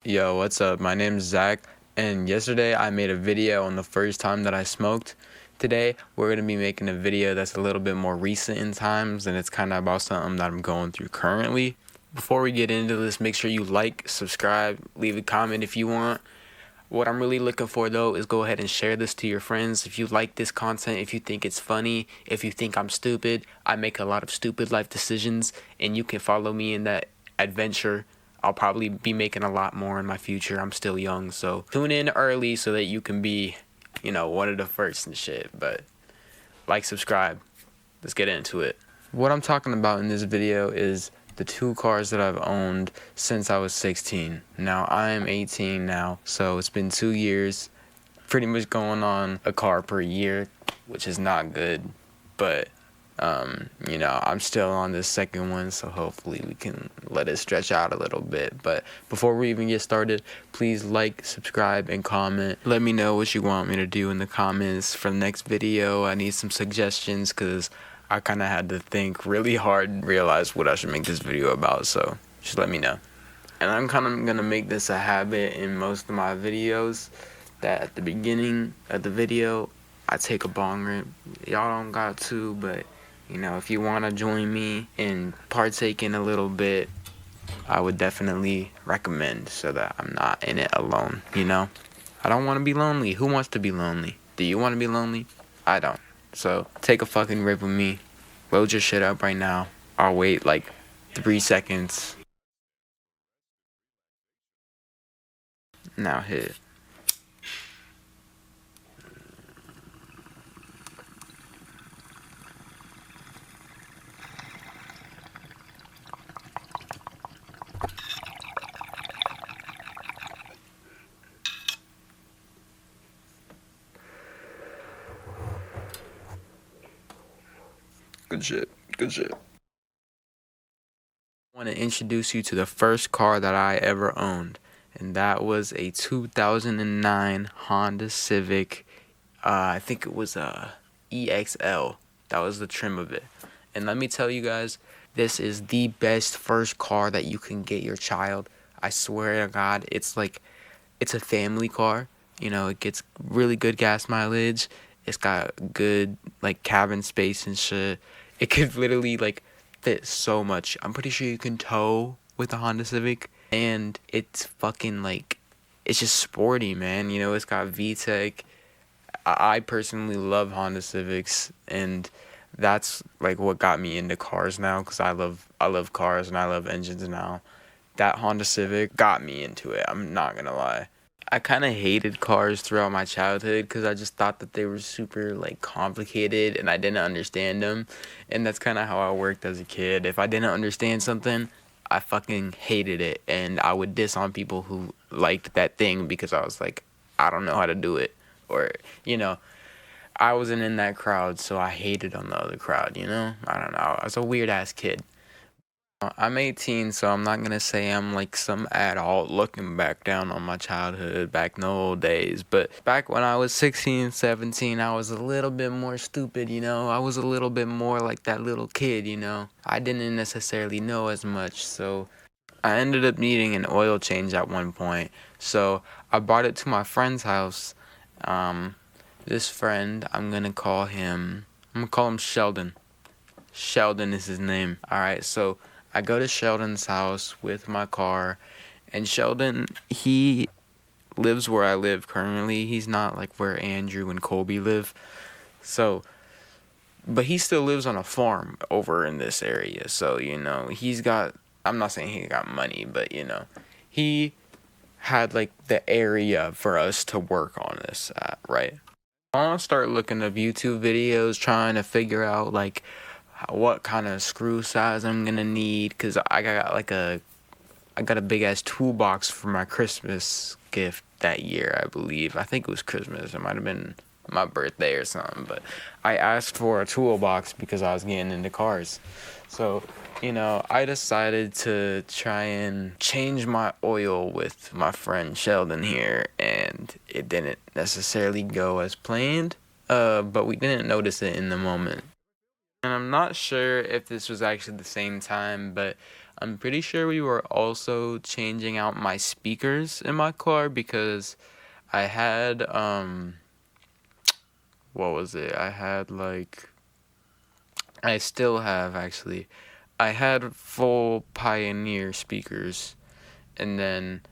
Yo, what's up? My name's Zach, and yesterday I made a video on the first time that I smoked. Today, we're going to be making a video that's a little bit more recent in times, and it's kind of about something that I'm going through currently. Before we get into this, make sure you like, subscribe, leave a comment if you want. What I'm really looking for, though, is go ahead and share this to your friends. If you like this content, if you think it's funny, if you think I'm stupid, I make a lot of stupid life decisions, and you can follow me in that adventure. I'll probably be making a lot more in my future. I'm still young, so tune in early so that you can be, one of the first and shit. But like, subscribe. Let's get into it. What I'm talking about in this video is the two cars that I've owned since I was 16. Now, I am 18 now, so it's been 2 years, pretty much going on a car per year, which is not good, but I'm still on this second one, so hopefully we can let it stretch out a little bit. But before we even get started, please like, subscribe, and comment. Let me know what you want me to do in the comments for the next video. I need some suggestions because I kind of had to think really hard and realize what I should make this video about, so just let me know. And I'm kind of going to make this a habit in most of my videos, that at the beginning of the video, I take a bong rip. Y'all don't got to, but if you want to join me and partake in a little bit, I would definitely recommend, so that I'm not in it alone, I don't want to be lonely. Who wants to be lonely? Do you want to be lonely? I don't. So take a fucking rip with me. Load your shit up right now. I'll wait like 3 seconds. Now hit. Good shit. Good shit. I want to introduce you to the first car that I ever owned, and that was a 2009 Honda Civic. I think it was a EXL. That was the trim of it. And let me tell you guys, this is the best first car that you can get your child. I swear to God, it's a family car. It gets really good gas mileage. It's got good cabin space and shit. It could literally fit so much. I'm pretty sure you can tow with a Honda Civic, and it's fucking it's just sporty, man. It's got VTEC. I personally love Honda Civics, and that's what got me into cars now, because I love cars and I love engines now. That Honda Civic got me into it. I'm not gonna lie. I kind of hated cars throughout my childhood because I just thought that they were super complicated and I didn't understand them. And that's kind of how I worked as a kid. If I didn't understand something, I fucking hated it, and I would diss on people who liked that thing because I was like, I don't know how to do it. Or, I wasn't in that crowd, so I hated on the other crowd, I don't know. I was a weird ass kid. I'm 18, so I'm not gonna say I'm some adult looking back down on my childhood back in the old days. But back when I was 16, 17, I was a little bit more stupid, I was a little bit more like that little kid, I didn't necessarily know as much, so I ended up needing an oil change at one point. So I brought it to my friend's house. This friend, I'm gonna call him Sheldon. Sheldon is his name. Alright, so I go to Sheldon's house with my car, and Sheldon, he lives where I live currently. He's not where Andrew and Colby live. So, but he still lives on a farm over in this area. So, he's got, I'm not saying he got money, but, he had the area for us to work on this at, right? I'll start looking up YouTube videos, trying to figure out what kind of screw size I'm gonna need, because I got a big ass toolbox for my Christmas gift that year, I believe. I think it was Christmas. It might have been my birthday or something, but I asked for a toolbox because I was getting into cars. So, I decided to try and change my oil with my friend Sheldon here, and it didn't necessarily go as planned, but we didn't notice it in the moment. And I'm not sure if this was actually the same time, but I'm pretty sure we were also changing out my speakers in my car because I had what was it? I still have actually. I had full Pioneer speakers, and then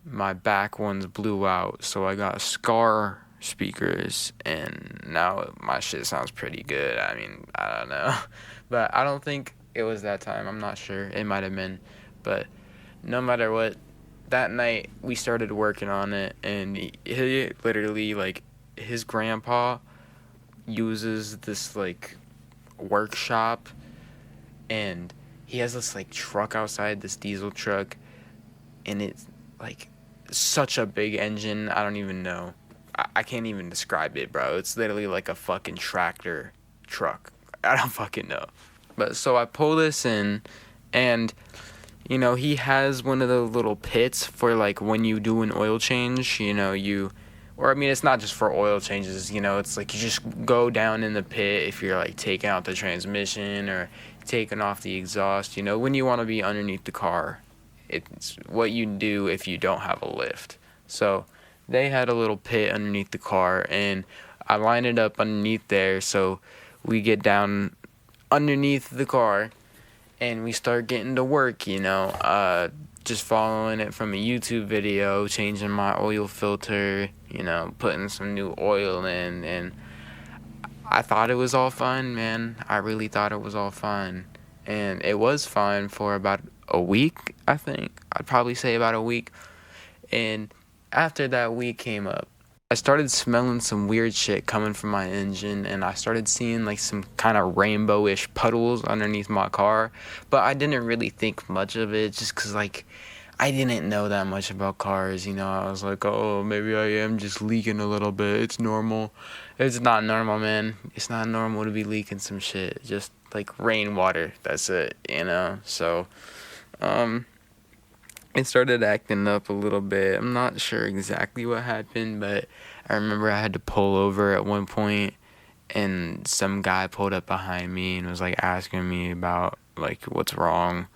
my back ones blew out, so I got Scar speakers, and now my shit sounds pretty good. I mean, I don't know, but I don't think it was that time. I'm not sure. It might have been, but no matter what, that night we started working on it, and he literally, like, his grandpa uses this like workshop, and he has this like truck outside, this diesel truck, and it's like such a big engine. I don't even know. I can't even describe it, bro. It's literally like a fucking tractor truck. I don't fucking know. But so I pull this in, and he has one of the little pits for like when you do an oil change. Or I mean, it's not just for oil changes. It's like you just go down in the pit if you're like taking out the transmission or taking off the exhaust. When you want to be underneath the car. It's what you do if you don't have a lift. So they had a little pit underneath the car, and I line it up underneath there. So we get down underneath the car, and we start getting to work, just following it from a YouTube video, changing my oil filter, putting some new oil in, and I thought it was all fine, man. I really thought it was all fine. And it was fine for about a week, I think. I'd probably say about a week. And after that week came up, I started smelling some weird shit coming from my engine, and I started seeing like some kind of rainbowish puddles underneath my car. But I didn't really think much of it just because, like, I didn't know that much about cars. I was like, oh, maybe I am just leaking a little bit. It's normal. It's not normal, man. It's not normal to be leaking some shit. Just like rainwater. That's it, So, it started acting up a little bit. I'm not sure exactly what happened, but I remember I had to pull over at one point, and some guy pulled up behind me and was like asking me about like what's wrong,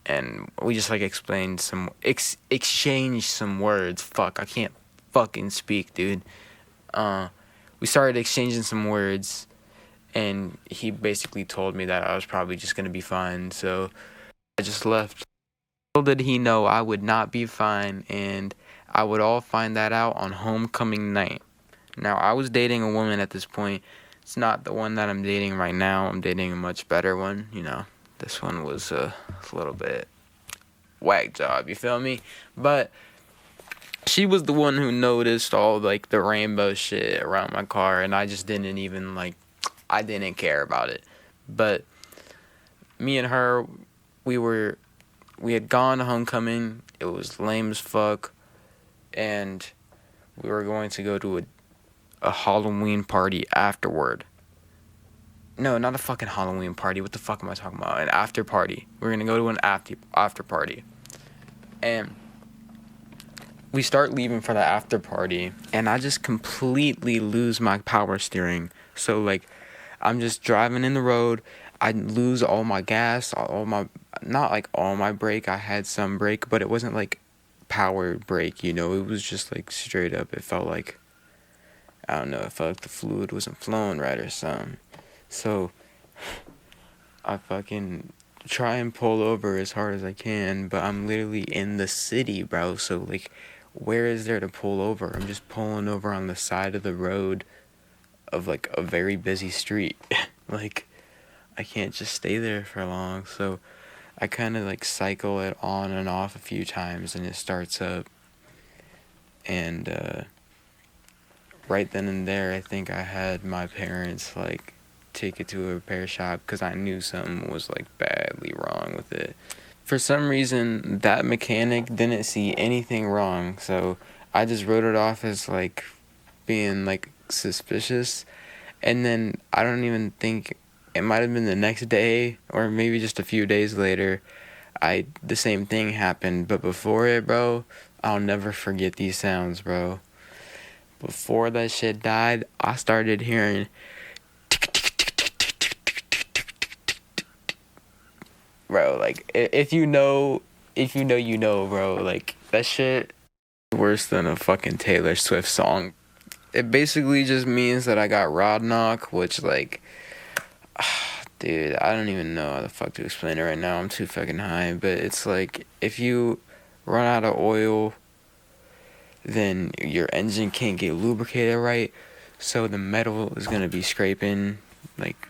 and we just like explained exchanged some words. Fuck, I can't fucking speak, dude. We started exchanging some words, and he basically told me that I was probably just gonna be fine, so I just left. Little did he know I would not be fine, and I would all find that out on homecoming night. Now, I was dating a woman at this point. It's not the one that I'm dating right now. I'm dating a much better one. This one was a little bit whack job, you feel me? But she was the one who noticed all like the rainbow shit around my car, and I just didn't even I didn't care about it. But me and her, we had gone to homecoming. It was lame as fuck, and we were going to go to a Halloween party afterward. No, not a fucking Halloween party. What the fuck am I talking about? An after party. We're gonna go to an after party, and we start leaving for the after party, and I just completely lose my power steering. So like, I'm just driving in the road. I lose all my gas, not like all my brake. I had some brake, but it wasn't like power brake. It was just like straight up. It felt like, I don't know. It felt like the fluid wasn't flowing right or something. So I fucking try and pull over as hard as I can, but I'm literally in the city, bro. So like, where is there to pull over? I'm just pulling over on the side of the road of like a very busy street. Like, I can't just stay there for long. So I kind of like cycle it on and off a few times, and it starts up. And right then and there, I think I had my parents like take it to a repair shop because I knew something was like badly wrong with it. For some reason, that mechanic didn't see anything wrong, so I just wrote it off as like being like suspicious. And then I don't even think it might have been the next day or maybe just a few days later, the same thing happened. But before it, bro, I'll never forget these sounds, bro. Before that shit died, I started hearing bro. Like if you know, you know, bro. Like that shit worse than a fucking Taylor Swift song. It basically just means that I got rod knock, which like, dude, I don't even know how the fuck to explain it right now. I'm too fucking high. But it's like if you run out of oil, then your engine can't get lubricated right, so the metal is gonna be scraping like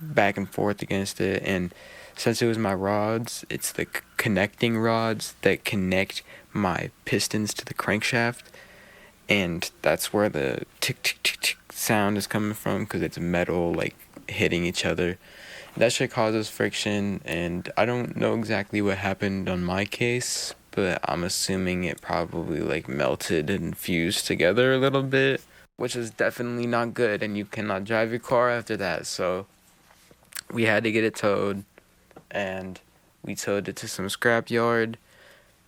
back and forth against it. And since it was my rods, it's the connecting rods that connect my pistons to the crankshaft, and that's where the tick tick tick tick sound is coming from, because it's metal like hitting each other. That shit causes friction, and I don't know exactly what happened on my case, but I'm assuming it probably like melted and fused together a little bit, which is definitely not good, and you cannot drive your car after that. So we had to get it towed, and we towed it to some scrapyard.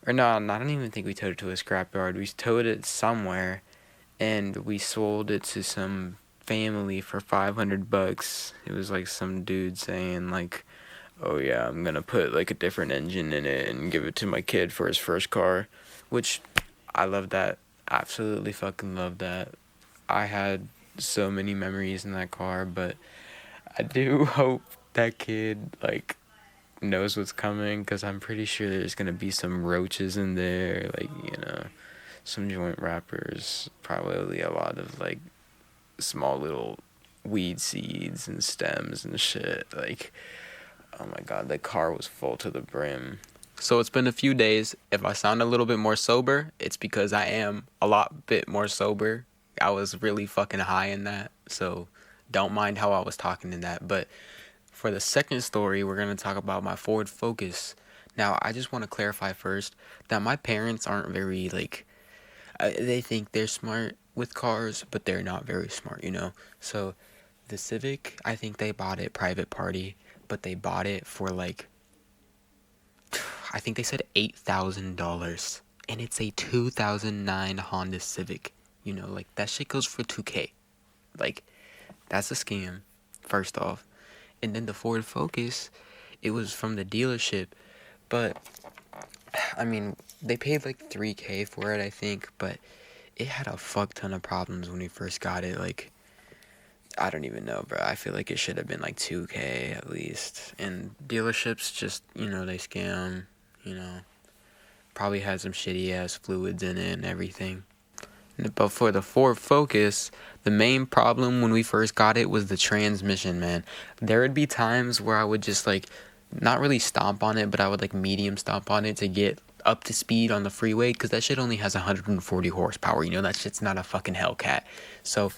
Or no, I don't even think we towed it to a scrapyard. We towed it somewhere, and we sold it to some family for $500. It was like some dude saying like, "Oh yeah, I'm gonna put like a different engine in it and give it to my kid for his first car," which I love that. Absolutely fucking love that. I had so many memories in that car, but I do hope that kid like knows what's coming, because I'm pretty sure there's gonna be some roaches in there, like, you know, some joint wrappers, probably a lot of like small little weed seeds and stems and shit. Like, oh my god, the car was full to the brim. So it's been a few days. If I sound a little bit more sober, it's because I am a lot bit more sober. I was really fucking high in that, so don't mind how I was talking in that. But for the second story, we're going to talk about my Ford Focus. Now, I just want to clarify first that my parents aren't very, like, they think they're smart with cars, but they're not very smart, you know? So, the Civic, I think they bought it private party, but they bought it for, like, I think they said $8,000. And it's a 2009 Honda Civic. You know, like, that shit goes for $2K. Like, that's a scam, first off. And then the Ford Focus, it was from the dealership, but I mean, they paid like $3K for it, I think, but it had a fuck ton of problems when we first got it. Like, I don't even know, bro. I feel like it should have been like $2K at least. And dealerships just, you know, they scam, you know, probably had some shitty ass fluids in it and everything. But for the Ford Focus, the main problem when we first got it was the transmission, man. There would be times where I would just like not really stomp on it, but I would like medium stomp on it to get up to speed on the freeway, because that shit only has 140 horsepower. You know, that shit's not a fucking Hellcat. So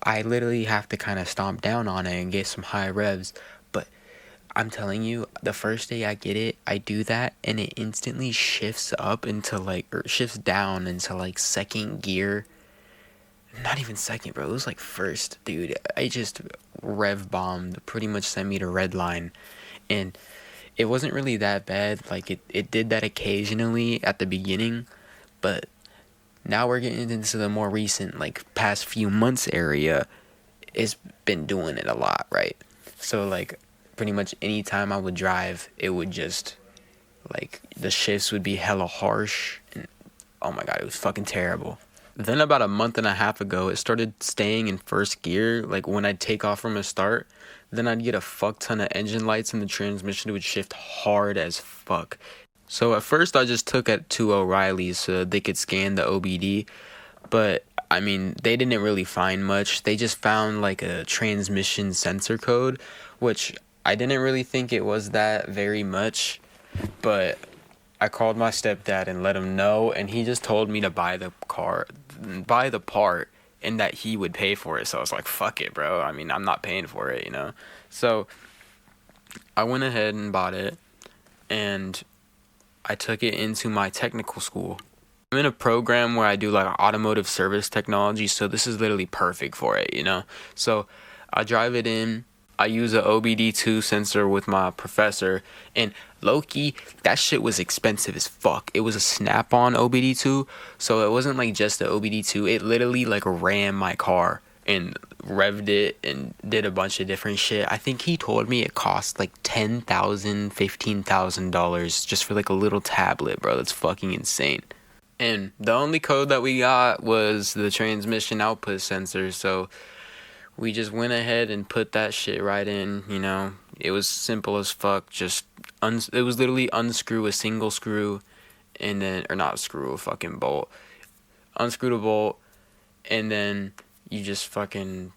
I literally have to kind of stomp down on it and get some high revs. But I'm telling you, the first day I get it, I do that, and it instantly shifts up into like, or shifts down into like second gear. Not even second, bro. It was like first, dude. I just rev bombed, pretty much sent me to red line. And it wasn't really that bad. Like, it did that occasionally at the beginning, but now we're getting into the more recent, like, past few months area. It's been doing it a lot, right? So, like, pretty much any time I would drive, it would just, like, the shifts would be hella harsh, and oh my god, it was fucking terrible. Then about a month and a half ago, it started staying in first gear, like when I'd take off from a start. Then I'd get a fuck ton of engine lights, and the transmission would shift hard as fuck. So at first I just took it to O'Reilly's so they could scan the OBD, but I mean, they didn't really find much. They just found like a transmission sensor code, which I didn't really think it was that very much, but I called my stepdad and let him know, and he just told me to buy the part, and that he would pay for it. So I was like, fuck it, bro. I mean, I'm not paying for it, you know? So I went ahead and bought it, and I took it into my technical school. I'm in a program where I do like automotive service technology, so this is literally perfect for it, you know? So I drive it in. I use a OBD2 sensor with my professor, and low-key, that shit was expensive as fuck. It was a snap-on OBD2, so it wasn't like just the OBD2. It literally like ran my car, and revved it and did a bunch of different shit. I think he told me it cost like $10,000, $15,000 just for like a little tablet, bro. That's fucking insane. And the only code that we got was the transmission output sensor, so we just went ahead and put that shit right in, you know. It was simple as fuck. Just it was literally unscrew a single screw, and then, or not screw, a fucking bolt. Unscrew the bolt, and then you just fucking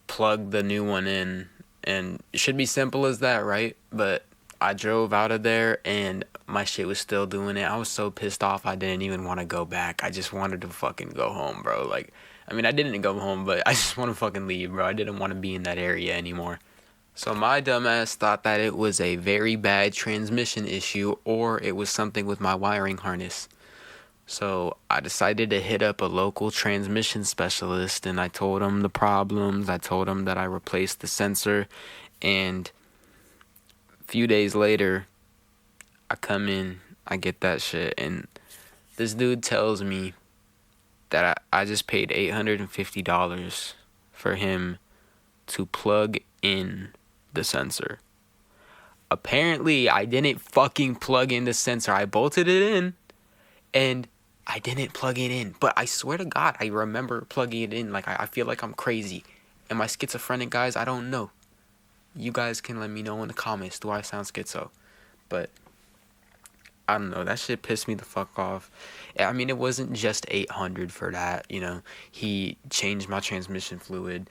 plug the new one in, and it should be simple as that, right? But I drove out of there and my shit was still doing it. I was so pissed off I didn't even want to go back. I just wanted to fucking go home, bro. Like, I mean, I didn't go home, but I just want to fucking leave, bro. I didn't want to be in that area anymore. So my dumbass thought that it was a very bad transmission issue or it was something with my wiring harness. So I decided to hit up a local transmission specialist and I told him the problems. I told him that I replaced the sensor, and a few days later, I come in, I get that shit, and this dude tells me that I just paid $850 for him to plug in the sensor. Apparently, I didn't fucking plug in the sensor. I bolted it in, and I didn't plug it in. But I swear to God, I remember plugging it in. Like, I feel like I'm crazy. Am I schizophrenic, guys? I don't know. You guys can let me know in the comments. Do I sound schizo? But I don't know. That shit pissed me the fuck off. I mean, it wasn't just $800 for that. You know, he changed my transmission fluid.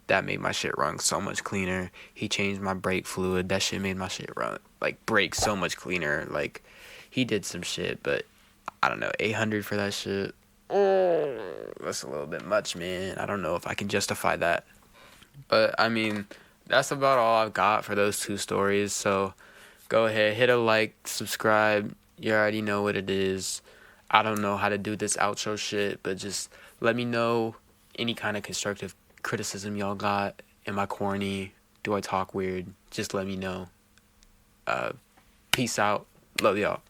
That made my shit run so much cleaner. He changed my brake fluid. That shit made my shit run, like, brake so much cleaner. Like, he did some shit, but I don't know. $800 for that shit. Oh, that's a little bit much, man. I don't know if I can justify that. But I mean, that's about all I've got for those two stories. So go ahead, hit a like, subscribe. You already know what it is. I don't know how to do this outro shit, but just let me know any kind of constructive criticism y'all got. Am I corny? Do I talk weird? Just let me know. Peace out. Love y'all.